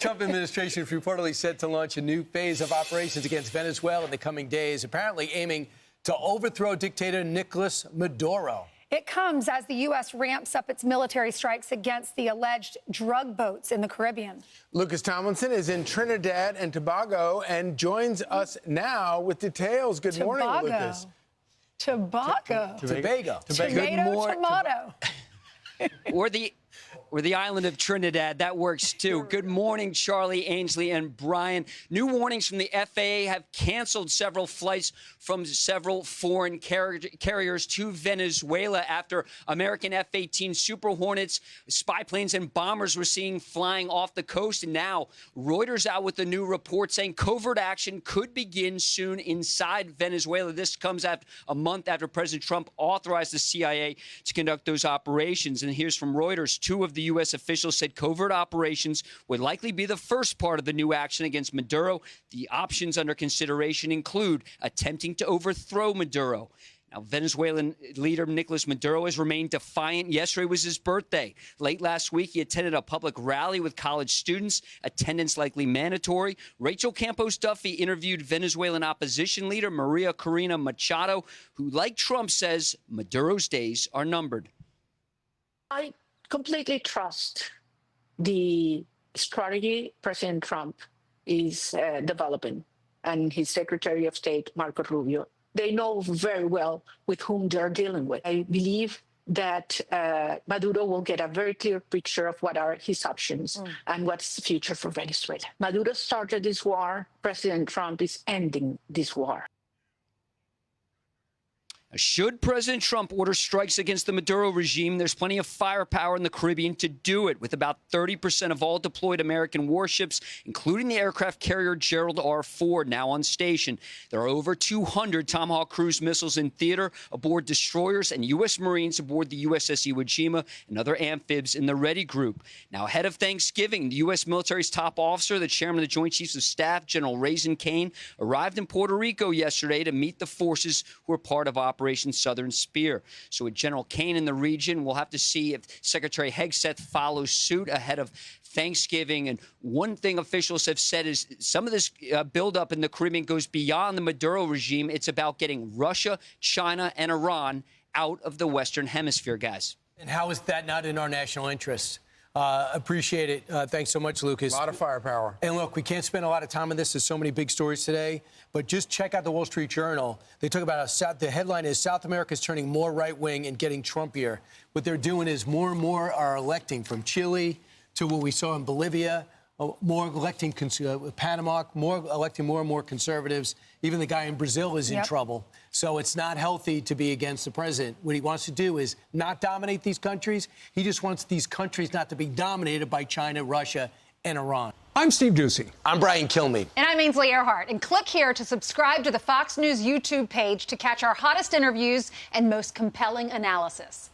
Trump administration is reportedly set to launch a new phase of operations against Venezuela in the coming days, apparently aiming to overthrow dictator Nicolas Maduro. It comes as the U.S. ramps up its military strikes against the alleged drug boats in the Caribbean. Lucas Tomlinson is in Trinidad and Tobago and joins us now with details. Good morning, Lucas. Tobago. Tobago. Tomato. Or the island of Trinidad. That works, too. Good morning, Charlie, Ainsley, and Brian. New warnings from the FAA have canceled several flights from several foreign carriers to Venezuela after American F-18 Super Hornets, spy planes, and bombers were seen flying off the coast. And now Reuters out with a new report saying covert action could begin soon inside Venezuela. This comes after a month after President Trump authorized the CIA to conduct those operations. And here's from Reuters. Two of the U.S. officials said covert operations would likely be the first part of the new action against Maduro. The options under consideration include attempting to overthrow Maduro. Now, Venezuelan leader Nicolas Maduro has remained defiant. Yesterday was his birthday. Late last week, he attended a public rally with college students, attendance likely mandatory. Rachel Campos Duffy interviewed Venezuelan opposition leader Maria Corina Machado, who, like Trump, says Maduro's days are numbered. I completely trust the strategy President Trump is developing and his Secretary of State, Marco Rubio. They know very well with whom they're dealing with. I believe that Maduro will get a very clear picture of what are his options and what's the future for Venezuela. Maduro started this war. President Trump is ending this war. Should President Trump order strikes against the Maduro regime, there's plenty of firepower in the Caribbean to do it, with about 30% of all deployed American warships, including the aircraft carrier Gerald R. Ford, now on station. There are over 200 Tomahawk cruise missiles in theater aboard destroyers and U.S. Marines aboard the USS Iwo Jima and other amphibs in the Ready Group. Now, ahead of Thanksgiving, the U.S. military's top officer, the chairman of the Joint Chiefs of Staff, General Raisin Kane, arrived in Puerto Rico yesterday to meet the forces who are part of Operation Southern Spear. So with General Kane in the region, we'll have to see if Secretary Hegseth follows suit ahead of Thanksgiving. And one thing officials have said is some of this buildup in the Caribbean goes beyond the Maduro regime. It's about getting Russia, China, and Iran out of the Western Hemisphere, guys. And how is that not in our national interest? Appreciate it. Thanks so much, Lucas. A lot of firepower. And look, we can't spend a lot of time on this. There's so many big stories today. But just check out the Wall Street Journal. They talk about the headline is South America is turning more right-wing and getting Trumpier. What they're doing is more and more are electing, from Chile to what we saw in Bolivia, more electing Panama, electing more and more conservatives. Even the guy in Brazil is in trouble. So it's not healthy to be against the president. What he wants to do is not dominate these countries. He just wants these countries not to be dominated by China, Russia, and Iran. I'm Steve Doocy. I'm Brian Kilmeade. And I'm Ainsley Earhart. And click here to subscribe to the Fox News YouTube page to catch our hottest interviews and most compelling analysis.